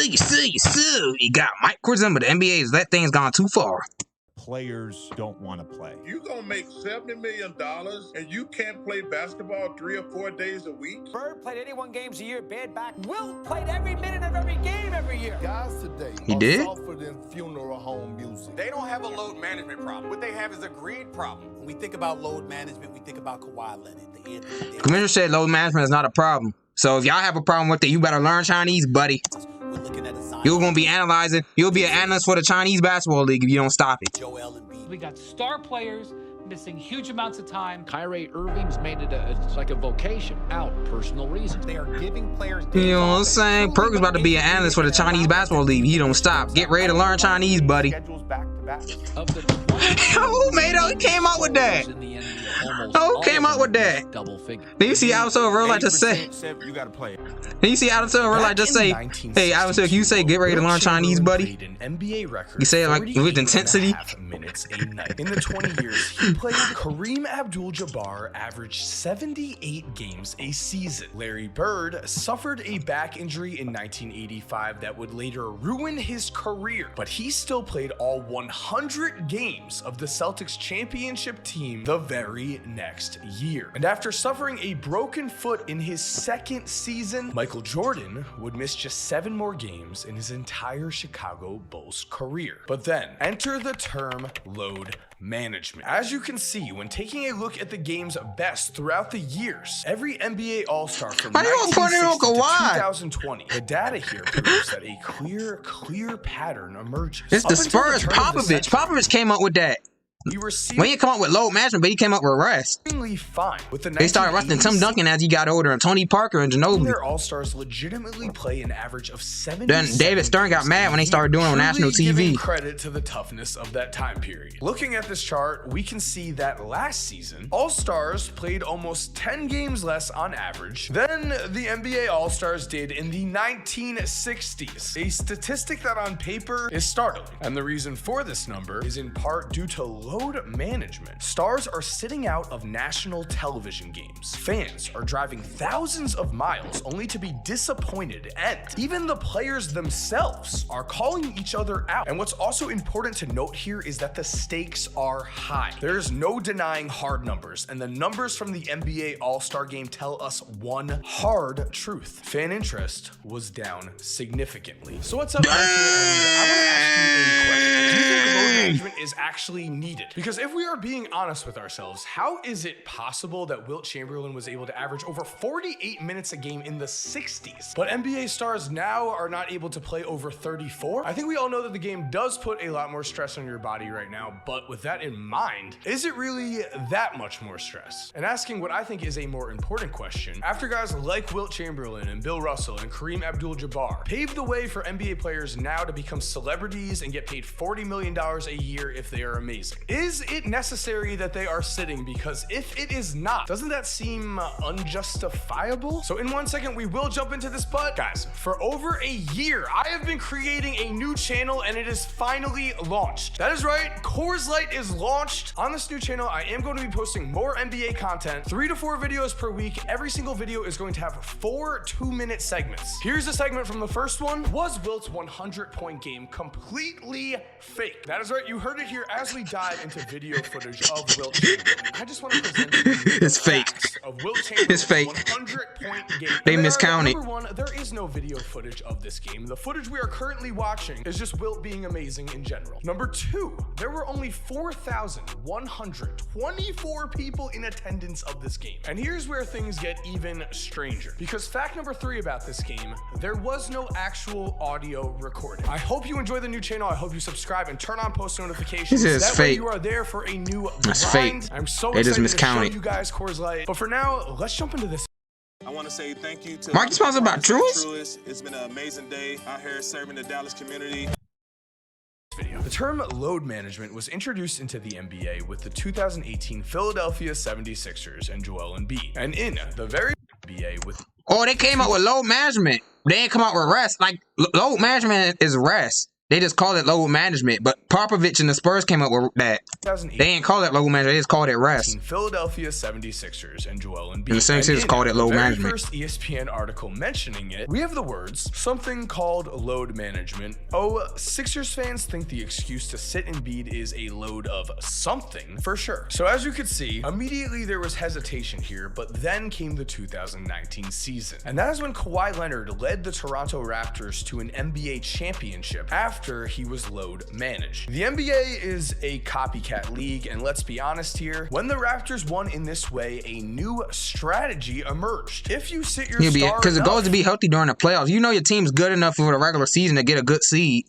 You got Mike Cruzan, but the NBA has let things gone too far. Players don't want to play. You're going to make $70 million and you can't play basketball 3 or 4 days a week? Bird played 81 games a year, bad back. Wilt played every minute of every game every year. Guys today He did? softer than funeral home music. They don't have a load management problem. What they have is a greed problem. When we think about load management, we think about Kawhi Leonard. Commissioner said load management is not a problem. So if y'all have a problem with it, you better learn Chinese, buddy. We're looking at a Zion. You're going to be analyzing. You'll be an analyst for the Chinese Basketball League if you don't stop it. Joel Embiid. We got star players missing huge amounts of time. Kyrie Irving's made it it's like a vocation out, personal reasons. They are giving players. You know what I'm saying? Perkins about to be an analyst for the Chinese Basketball League. He don't stop. Get ready to learn Chinese, buddy. Schedules back to back. Of the 20 Who made up? Who came up with that? in the NBA, almost Who all came of up with them that? Double figure. Then you see Adam Silver real life just say. You got to play it. Then you see Adam Silver real life just say, "Hey, Adam Silver, you say get ready to learn Chinese, buddy." You say it like with intensity. Minutes a night. In the 20 years he played, Kareem Abdul-Jabbar averaged 78 games a season. Larry Bird suffered a back injury in 1985 that would later ruin his career, but he still played all 100 games of the Celtics championship team the very next year. And after suffering a broken foot in his second season, Michael Jordan would miss just 7 more games in his entire Chicago Bulls career. But then enter the term load management. As you can see, when taking a look at the game's best throughout the years, every NBA All-Star from Why you pointing on 1960 to Kawhi? 2020, the data here proves that a clear pattern emerges. It's the Up until Spurs. turn of the Popovich. century, Popovich came up with that. we were We didn't come up with load management, but he came up with rest. seemingly fine with the They started resting Tim 1986 Duncan as he got older, and Tony Parker and Ginobili. Their All-Stars legitimately play an average of 70. Then David Stern got mad when they started doing it on national TV. Credit to the toughness of that time period. Looking at this chart, we can see that last season, All-Stars played almost 10 games less on average than the NBA All-Stars did in the 1960s. A statistic that on paper is startling. And the reason for this number is in part due to load management. Stars are sitting out of national television games. Fans are driving thousands of miles only to be disappointed, and even the players themselves are calling each other out. And what's also important to note here is that the stakes are high. There's no denying hard numbers, and the numbers from the NBA All-Star Game tell us one hard truth. Fan interest was down significantly. So what's up, Michael? I want to ask you a question. Do you think load management is actually needed? Because if we are being honest with ourselves, how is it possible that Wilt Chamberlain was able to average over 48 minutes a game in the 60s, but NBA stars now are not able to play over 34? I think we all know that the game does put a lot more stress on your body right now, but with that in mind, is it really that much more stress? And asking what I think is a more important question, after guys like Wilt Chamberlain and Bill Russell and Kareem Abdul-Jabbar paved the way for NBA players now to become celebrities and get paid $40 million a year if they are amazing, is it necessary that they are sitting? Because if it is not, doesn't that seem unjustifiable? So in 1 second, we will jump into this, but guys, for over a year, I have been creating a new channel and it is finally launched. That is right, Coors Light is launched. On this new channel, I am going to be posting more NBA content, 3 to 4 videos per week. Every single video is going to have 4 2-minute segments. Here's a segment from the first one. Was Wilt's 100-point game completely fake? That is right, you heard it here as we dive into video footage of Wilt Chamberlain. I just want to present to you It's fake. of Wilt Chamberlain's It's fake. 100-point game. They miscounted. Number one, there is no video footage of this game. The footage we are currently watching is just Wilt being amazing in general. Number two, there were only 4,124 people in attendance of this game. And here's where things get even stranger. Because fact number 3 about this game, there was no actual audio recording. I hope you enjoy the new channel. I hope you subscribe and turn on post notifications. This is that way fake. you are there for a new That's grind. fake. I'm so They just excited to show miscounted. you guys Coors Light. But for now, let's jump into this. I want to say thank you to Mark, you sponsored by Truist? Truist. It's been an amazing day out here serving the Dallas community. Video. The term load management was introduced into the NBA with the 2018 Philadelphia 76ers and Joel Embiid. And in the very NBA with Oh, they came up with load management. They didn't come up with rest. Like, load management is rest. They just call it load management, but Popovich and the Spurs came up with that. They ain't call it load management, they just called it rest. Philadelphia 76ers and Joel Embiid. And the 76ers called it load management. First ESPN article mentioning it, we have the words, something called load management. Oh, Sixers fans think the excuse to sit Embiid is a load of something, for sure. So as you could see, immediately there was hesitation here, but then came the 2019 season. And that is when Kawhi Leonard led the Toronto Raptors to an NBA championship after he was load managed. The NBA is a copycat league, and let's be honest here, when the Raptors won in this way, a new strategy emerged. If you sit your star because it goes to be healthy during the playoffs. You know your team's good enough for the regular season to get a good seed.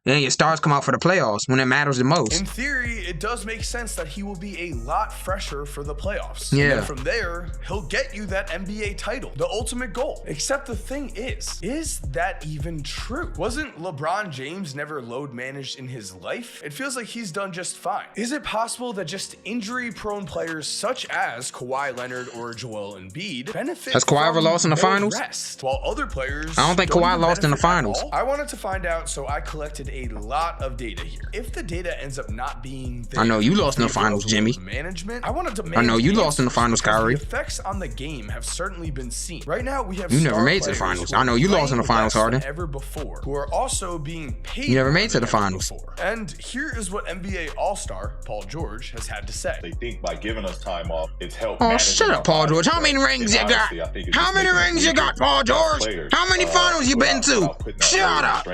Then your stars come out for the playoffs when it matters the most. In theory, it does make sense that he will be a lot fresher for the playoffs. Yeah. And then from there, he'll get you that NBA title, the ultimate goal. Except the thing is that even true? Wasn't LeBron James never load managed in his life? It feels like he's done just fine. Is it possible that just injury-prone players such as Kawhi Leonard or Joel Embiid benefit Has Kawhi ever lost in the finals? Rest, while other players I don't think Kawhi lost in the finals. I wanted to find out, so I collected a lot of data here. If the data ends up not being I know you lost in the finals, Jimmy. Management, I want to I know you lost in the finals, Kyrie. The effects on the game have certainly been seen. Right now, we have you never made it to the finals. I know you lost in the finals, Harden. Ever before, who are also being paid. You never made it to the finals. And here is what NBA All-Star Paul George has had to say. They think by giving us time off, it's helped. Oh, shut up, Paul George. How many rings you got? How many rings you got, Paul George? How many finals you been to? Shut up.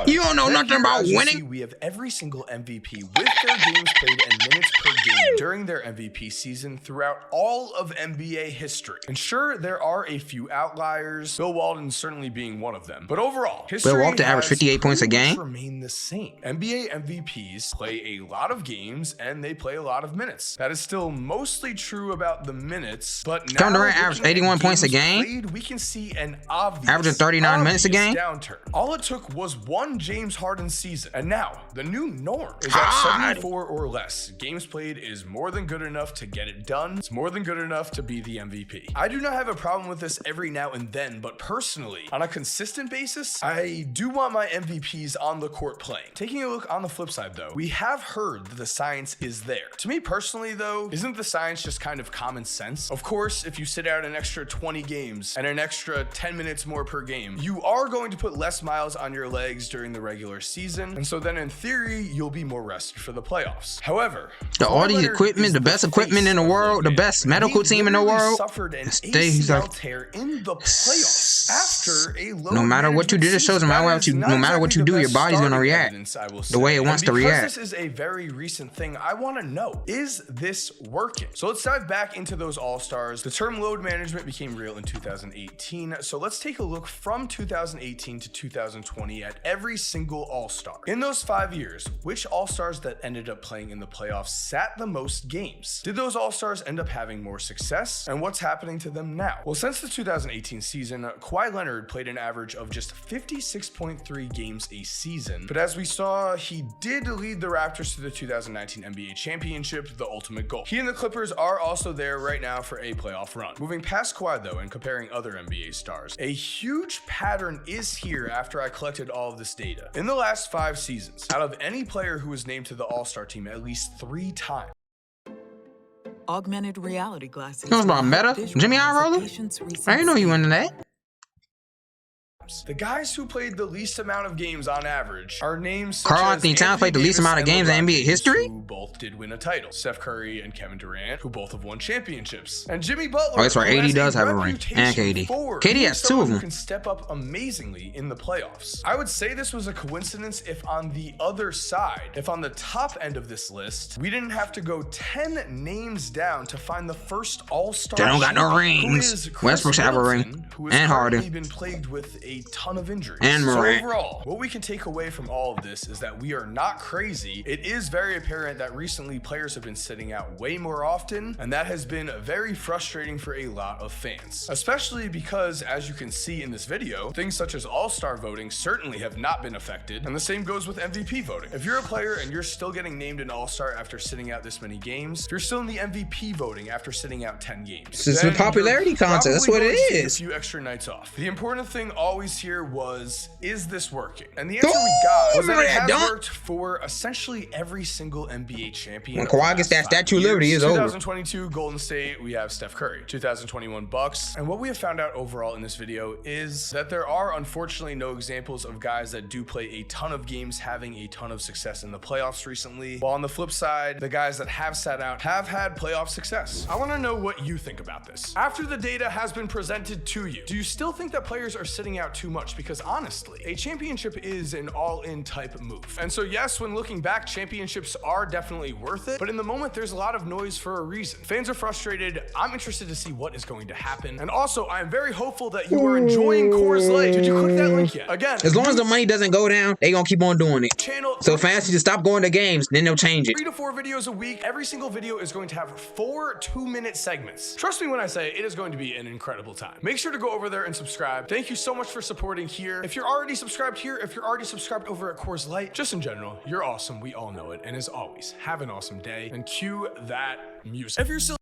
You don't know nothing about winning. We have every single MVP with their games played and minutes per game during their MVP season throughout all of NBA history. And sure, there are a few outliers, Bill Walton certainly being one of them. But overall, history Bill Walton averaged 58 points a game. Remain the same. NBA MVPs play a lot of games and they play a lot of minutes. That is still mostly true about the minutes, but now Kevin Durant averaged 81 points a game. Played, we can see an obvious averaging 39 minutes a game. Downturn. All it took was one James Harden season, and now the new norm is at 74 or less. Games played is more than good enough to get it done. It's more than good enough to be the MVP. I do not have a problem with this every now and then, but personally, on a consistent basis, I do want my MVPs on the court playing. Taking a look on the flip side though, we have heard that the science is there. To me personally though, isn't the science just kind of common sense? Of course, if you sit out an extra 20 games and an extra 10 minutes more per game, you are going to put less miles on your legs during the regular season, and so then in theory, you'll be more rested for the playoffs. However, all these equipment, the best equipment in the world, the best medical team in the world, suffered an ACL tear in the playoffs after a low. No matter what you do, this shows no matter what you do, your body's gonna react the way it wants to react. This is a very recent thing. I want to know, is this working? So let's dive back into those all-stars. The term load management became real in 2018. So let's take a look from 2018 to 2020 at every single all-star. In those 5 years, which all-stars that ended up playing in the playoffs sat the most games? Did those all-stars end up having more success? And what's happening to them now? Well, since the 2018 season, Kawhi Leonard played an average of just 56.3 games a season. But as we saw, he did lead the Raptors to the 2019 NBA championship, the ultimate goal. He and the Clippers are also there right now for a playoff run. Moving past Kawhi though, and comparing other NBA stars, a huge pattern is here after I collected all of this data. In the last 5 seasons, out of any player who was named to the All-Star team at least 3 times. Augmented reality glasses. Knows about Meta? Jimmy Irola? I didn't know you into that. The guys who played the least amount of games on average are names Karl-Anthony Towns played the least amount of games in NBA history? Who both did win a title. Steph Curry and Kevin Durant, who both have won championships. And Jimmy Butler. Oh, that's right. AD does have a ring. And KD. KD has 2 of them. Can step up amazingly in the playoffs. I would say this was a coincidence if on the other side, if on the top end of this list, we didn't have to go 10 names down to find the first all-star. They don't got no rings. Westbrook's have a ring. And Harden. Been plagued with a ton of injuries. And Morant. So overall, what we can take away from all of this is that we are not crazy. It is very apparent that recently players have been sitting out way more often, and that has been very frustrating for a lot of fans, especially because, as you can see in this video, things such as all-star voting certainly have not been affected, and the same goes with MVP voting. If you're a player and you're still getting named an all-star after sitting out this many games, if you're still in the MVP voting after sitting out 10 games, it's a popularity contest. That's what it is. A few extra nights off. The important thing always news here was, is this working? And the answer we got was that it has worked for essentially every single NBA champion. When Kawhi gets that Statue of Liberty, is over. 2022 Golden State, we have Steph Curry. 2021 Bucks. And what we have found out overall in this video is that there are unfortunately no examples of guys that do play a ton of games having a ton of success in the playoffs recently. While on the flip side, the guys that have sat out have had playoff success. I want to know what you think about this. After the data has been presented to you, do you still think that players are sitting out too much? Because honestly, a championship is an all-in type move. And so yes, when looking back, championships are definitely worth it, but in the moment, there's a lot of noise for a reason. Fans are frustrated. I'm interested to see what is going to happen. And also, I'm very hopeful that you are enjoying Coors Light. Did you click that link yet? Again, as long as the money doesn't go down, they gonna keep on doing it. So fans need to stop going to games, then they'll change it. 3 to 4 videos a week. Every single video is going to have 4 2-minute segments. Trust me when I say it is going to be an incredible time. Make sure to go over there and subscribe. Thank you so much for supporting here. If you're already subscribed here, if you're already subscribed over at Coors Light, just in general, you're awesome. We all know it. And as always, have an awesome day and cue that music. If you're still